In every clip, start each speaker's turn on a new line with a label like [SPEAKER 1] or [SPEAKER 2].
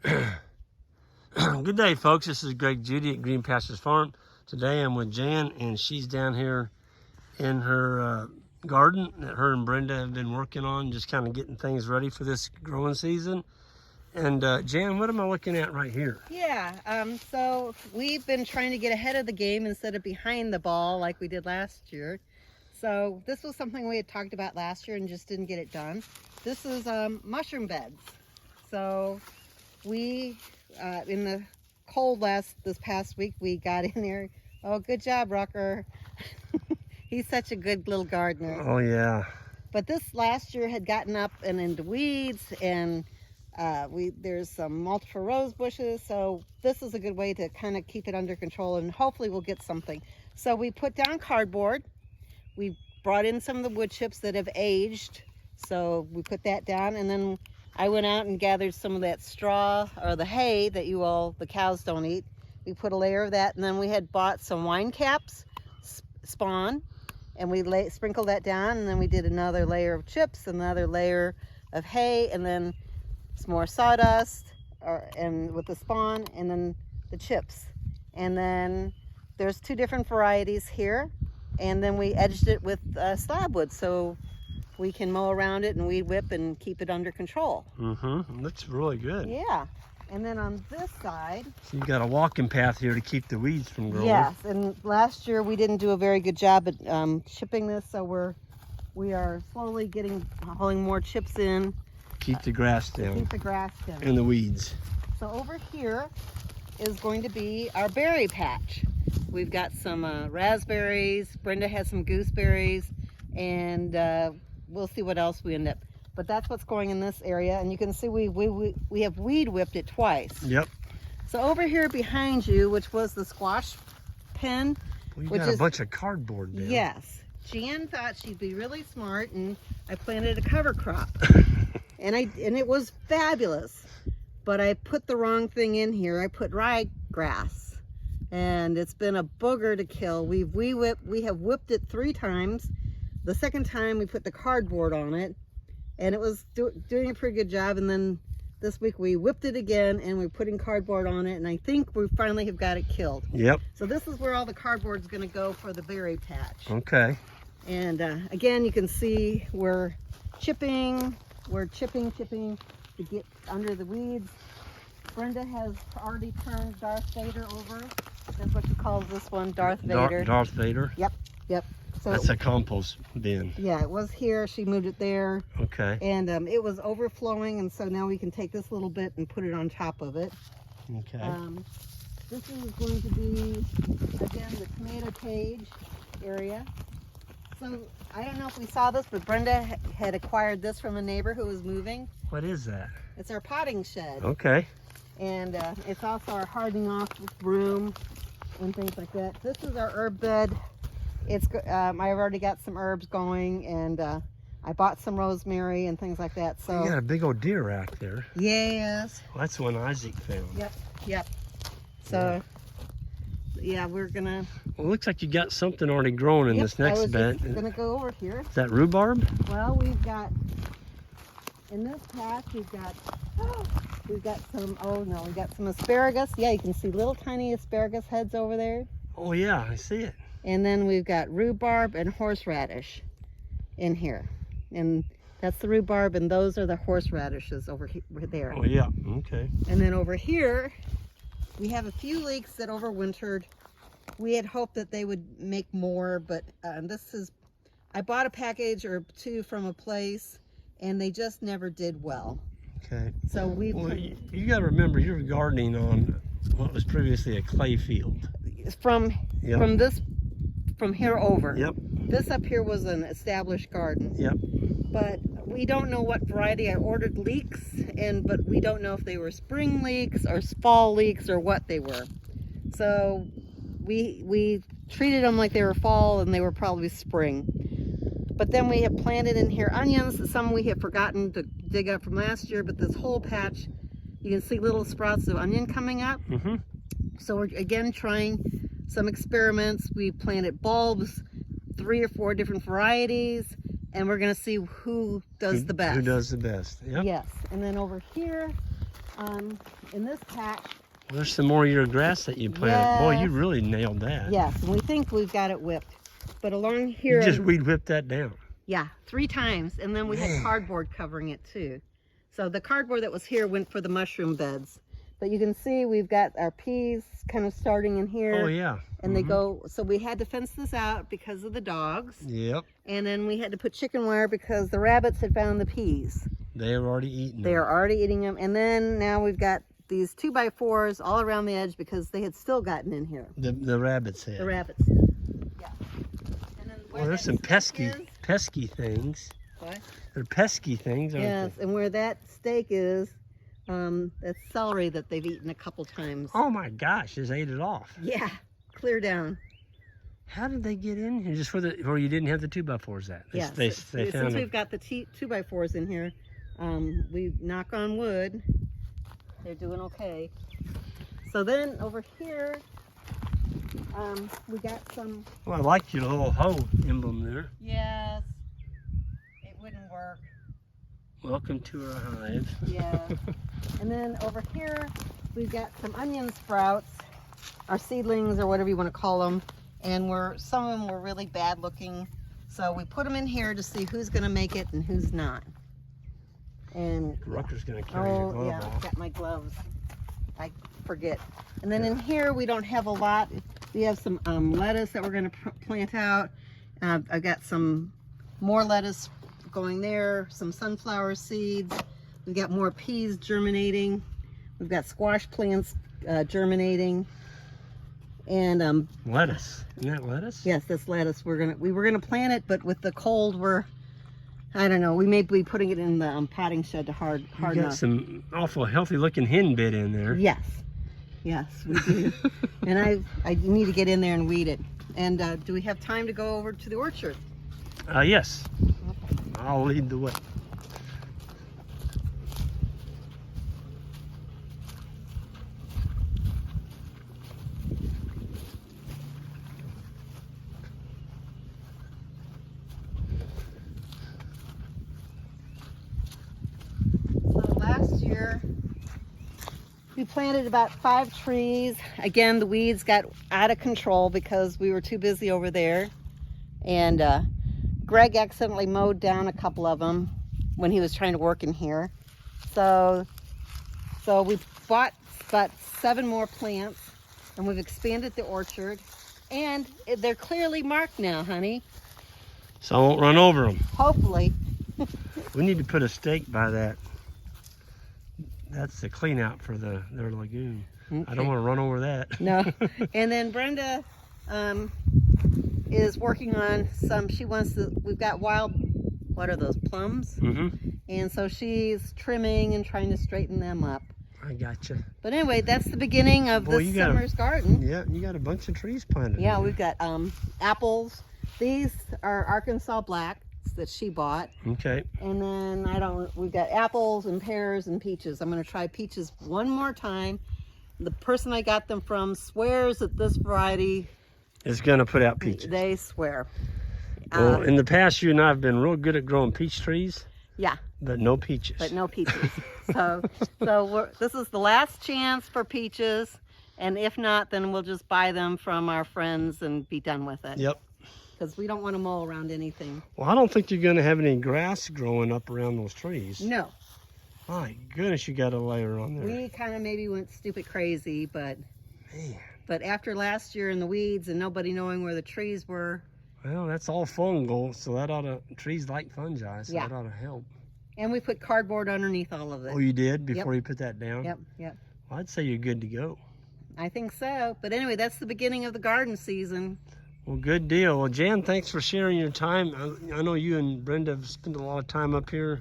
[SPEAKER 1] Good day, folks. This is Greg Judy at Green Pastures Farm. Today I'm with Jan, and she's down here in her garden that her and Brenda have been working on, just kind of getting things ready for this growing season. And Jan, what am I looking at right here?
[SPEAKER 2] Yeah, so we've been trying to get ahead of the game instead of behind the ball like we did last year. So this was something we had talked about last year and just didn't get it done. This is mushroom beds. So we, in the cold this past week, we got in there. Oh, good job, Rucker. He's such a good little gardener.
[SPEAKER 1] Oh, yeah.
[SPEAKER 2] But this last year had gotten up and into weeds, and there's some multiple rose bushes, so this is a good way to kind of keep it under control, and hopefully we'll get something. So we put down cardboard. We brought in some of the wood chips that have aged, so we put that down, and then I went out and gathered some of that straw or the hay that the cows don't eat. We put a layer of that, and then we had bought some wine caps, spawn, and we sprinkled that down, and then we did another layer of chips, another layer of hay, and then some more sawdust, and with the spawn, and then the chips. And then there's two different varieties here, and then we edged it with slab wood so we can mow around it and weed whip and keep it under control.
[SPEAKER 1] Mm-hmm. Looks really good.
[SPEAKER 2] Yeah. And then on this side,
[SPEAKER 1] so you've got a walking path here to keep the weeds from growing.
[SPEAKER 2] yes, and last year we didn't do a very good job at chipping this, so we are slowly hauling more chips in.
[SPEAKER 1] Keep the grass down.
[SPEAKER 2] Keep the grass down.
[SPEAKER 1] And the weeds.
[SPEAKER 2] So over here is going to be our berry patch. We've got some raspberries. Brenda has some gooseberries, and we'll see what else we end up. But that's what's going in this area, and you can see we have weed whipped it twice.
[SPEAKER 1] Yep.
[SPEAKER 2] So over here behind you, which was the squash pen,
[SPEAKER 1] We've got a bunch of cardboard now.
[SPEAKER 2] Yes. Jan thought she'd be really smart, and I planted a cover crop. and it was fabulous. But I put the wrong thing in here. I put ryegrass, and it's been a booger to kill. We have whipped it 3 times. The second time we put the cardboard on it, and it was doing a pretty good job. And then this week we whipped it again, and we're putting cardboard on it, and I think we finally have got it killed.
[SPEAKER 1] Yep.
[SPEAKER 2] So this is where all the cardboard's going to go for the berry patch.
[SPEAKER 1] Okay.
[SPEAKER 2] And again, you can see we're chipping to get under the weeds. Brenda has already turned Darth Vader over. That's what she calls this one, Darth Vader.
[SPEAKER 1] Darth Vader?
[SPEAKER 2] Yep. So
[SPEAKER 1] that's a compost bin.
[SPEAKER 2] Yeah, it was here. She moved it there.
[SPEAKER 1] Okay.
[SPEAKER 2] And it was overflowing, and so now we can take this little bit and put it on top of it.
[SPEAKER 1] Okay.
[SPEAKER 2] This is going to be, again, the tomato cage area. So I don't know if we saw this, but Brenda had acquired this from a neighbor who was moving.
[SPEAKER 1] What is that?
[SPEAKER 2] It's our potting shed.
[SPEAKER 1] Okay.
[SPEAKER 2] And it's also our hardening off room and things like that. This is our herb bed. I've already got some herbs going, and I bought some rosemary and things like that. So
[SPEAKER 1] you got a big old deer rack there.
[SPEAKER 2] Yes.
[SPEAKER 1] Well, that's the one Isaac found.
[SPEAKER 2] Yep. So yeah, we're gonna.
[SPEAKER 1] Well, it looks like you got something already growing in this next bed.
[SPEAKER 2] I'm gonna go over here.
[SPEAKER 1] Is that rhubarb?
[SPEAKER 2] Well, we've got in this patch we've got some. Oh no, we got some asparagus. Yeah, you can see little tiny asparagus heads over there.
[SPEAKER 1] Oh yeah, I see it.
[SPEAKER 2] And then we've got rhubarb and horseradish in here, and that's the rhubarb, and those are the horseradishes over there.
[SPEAKER 1] Oh yeah, okay.
[SPEAKER 2] And then over here we have a few leeks that overwintered. We had hoped that they would make more, but I bought a package or 2 from a place, and they just never did well.
[SPEAKER 1] Okay.
[SPEAKER 2] So
[SPEAKER 1] you got to remember, you're gardening on what was previously a clay field.
[SPEAKER 2] From here over.
[SPEAKER 1] Yep.
[SPEAKER 2] This up here was an established garden.
[SPEAKER 1] Yep.
[SPEAKER 2] But we don't know what variety. I ordered leeks, but we don't know if they were spring leeks or fall leeks or what they were. So we treated them like they were fall, and they were probably spring. But then we have planted in here onions. Some we have forgotten to dig up from last year, but this whole patch, you can see little sprouts of onion coming up.
[SPEAKER 1] Mm-hmm.
[SPEAKER 2] So we're again trying some experiments. We planted bulbs, 3 or 4 different varieties, and we're going to see who does the best.
[SPEAKER 1] Who does the best? Yep.
[SPEAKER 2] Yes. And then over here In this patch,
[SPEAKER 1] Well, there's some more of your grass that you planted. Boy, you
[SPEAKER 2] Yes.
[SPEAKER 1] really nailed that.
[SPEAKER 2] yes, and we think we've got it whipped. But along
[SPEAKER 1] You
[SPEAKER 2] here,
[SPEAKER 1] just weed whipped that down.
[SPEAKER 2] yeah, 3 times, and then we had
[SPEAKER 1] Man.
[SPEAKER 2] cardboard covering it too. So the cardboard that was here went for the mushroom beds. But you can see we've got our peas kind of starting in here.
[SPEAKER 1] Oh, yeah.
[SPEAKER 2] And they go, so we had to fence this out because of the dogs.
[SPEAKER 1] Yep.
[SPEAKER 2] And then we had to put chicken wire because the rabbits had found the peas.
[SPEAKER 1] They were already eating
[SPEAKER 2] They
[SPEAKER 1] them.
[SPEAKER 2] are already eating them. And then now we've got these 2x4s all around the edge because they had still gotten in here.
[SPEAKER 1] The rabbits had.
[SPEAKER 2] The rabbits. Yeah. And then where
[SPEAKER 1] Well, there's
[SPEAKER 2] that
[SPEAKER 1] some
[SPEAKER 2] stake
[SPEAKER 1] pesky things.
[SPEAKER 2] What?
[SPEAKER 1] They're pesky things, aren't
[SPEAKER 2] Yes, and where that steak is, that's celery that they've eaten a couple times.
[SPEAKER 1] they? Oh my gosh, just ate it off.
[SPEAKER 2] Yeah, clear down.
[SPEAKER 1] How did they get in here? Just where you didn't have the 2x4s at?
[SPEAKER 2] Yeah,
[SPEAKER 1] They
[SPEAKER 2] since
[SPEAKER 1] found
[SPEAKER 2] we've got the 2x4s in here, we knock on wood, they're doing okay. So then over here, we got some.
[SPEAKER 1] Well, I like your little hoe emblem there.
[SPEAKER 2] Yes, it wouldn't work.
[SPEAKER 1] Welcome to our hive.
[SPEAKER 2] Yeah. And then over here, we've got some onion sprouts, our seedlings or whatever you want to call them. And some of them were really bad looking. So we put them in here to see who's going to make it and who's not. And
[SPEAKER 1] Rucker's going to carry your glove
[SPEAKER 2] yeah, I've
[SPEAKER 1] off.
[SPEAKER 2] got my gloves. I forget. And then in here, we don't have a lot. We have some lettuce that we're going to plant out. I've got some more lettuce going there, some sunflower seeds. We've got more peas germinating. We've got squash plants germinating. And
[SPEAKER 1] Lettuce. Isn't that lettuce?
[SPEAKER 2] yes, that's lettuce. We were gonna plant it, but with the cold, I don't know. We may be putting it in the potting shed to hard
[SPEAKER 1] You got
[SPEAKER 2] enough.
[SPEAKER 1] some awful healthy looking hen bit in there.
[SPEAKER 2] Yes, yes, we do. And I need to get in there and weed it. And do we have time to go over to the orchard?
[SPEAKER 1] Yes.
[SPEAKER 2] Okay.
[SPEAKER 1] I'll lead the way.
[SPEAKER 2] So last year, we planted about 5 trees. Again, the weeds got out of control because we were too busy over there. And Greg accidentally mowed down a couple of them when he was trying to work in here. So we bought about 7 more plants, and we've expanded the orchard. And they're clearly marked now, honey.
[SPEAKER 1] So I won't run over them.
[SPEAKER 2] Hopefully.
[SPEAKER 1] We need to put a stake by that. That's the clean out for their lagoon. I
[SPEAKER 2] Okay.
[SPEAKER 1] don't want to run over that.
[SPEAKER 2] No. And then Brenda is working on some, we've got what are those, plums?
[SPEAKER 1] Mm-hmm.
[SPEAKER 2] And so she's trimming and trying to straighten them up.
[SPEAKER 1] I gotcha.
[SPEAKER 2] But anyway, that's the beginning of
[SPEAKER 1] Boy,
[SPEAKER 2] this
[SPEAKER 1] you got
[SPEAKER 2] summer's garden.
[SPEAKER 1] Yeah, you got a bunch of trees planted.
[SPEAKER 2] Yeah,
[SPEAKER 1] in
[SPEAKER 2] we've got apples. These are Arkansas Blacks that she bought.
[SPEAKER 1] there. Okay.
[SPEAKER 2] And then we've got apples and pears and peaches. I'm going to try peaches one more time. The person I got them from swears that this variety,
[SPEAKER 1] It's going to put out peaches.
[SPEAKER 2] they swear.
[SPEAKER 1] Well, in the past, you and I have been real good at growing peach trees,
[SPEAKER 2] Yeah,
[SPEAKER 1] but no peaches.
[SPEAKER 2] but no peaches. so this is the last chance for peaches. And if not, then we'll just buy them from our friends and be done with it.
[SPEAKER 1] Yep.
[SPEAKER 2] Because we don't want to mow around anything.
[SPEAKER 1] Well, I don't think you're going to have any grass growing up around those trees.
[SPEAKER 2] No.
[SPEAKER 1] My goodness, you got a layer on there.
[SPEAKER 2] We kind of maybe went stupid crazy, but
[SPEAKER 1] Man.
[SPEAKER 2] But after last year in the weeds and nobody knowing where the trees were,
[SPEAKER 1] Well, that's all fungal, so that ought to, trees like fungi, so
[SPEAKER 2] Yeah.
[SPEAKER 1] that ought to help.
[SPEAKER 2] and we put cardboard underneath all of it.
[SPEAKER 1] Oh, you did before you put that down?
[SPEAKER 2] Yep, yep.
[SPEAKER 1] Well, I'd say you're good to go.
[SPEAKER 2] I think so. But anyway, that's the beginning of the garden season.
[SPEAKER 1] Well, good deal. Well, Jan, thanks for sharing your time. I know you and Brenda have spent a lot of time up here,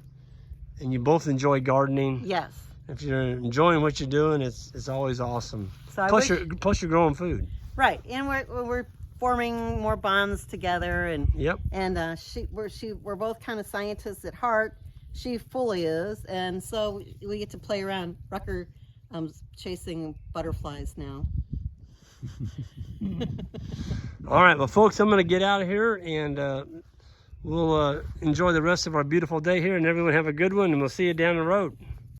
[SPEAKER 1] and you both enjoy gardening.
[SPEAKER 2] Yes.
[SPEAKER 1] If you're enjoying what you're doing, it's always awesome.
[SPEAKER 2] So
[SPEAKER 1] Plus, you're growing food.
[SPEAKER 2] right, and we're forming more bonds together, and
[SPEAKER 1] Yep.
[SPEAKER 2] we're both kind of scientists at heart. She fully is, and so we get to play around. Rucker chasing butterflies now.
[SPEAKER 1] All right, well, folks, I'm going to get out of here, and we'll enjoy the rest of our beautiful day here, and everyone have a good one, and we'll see you down the road.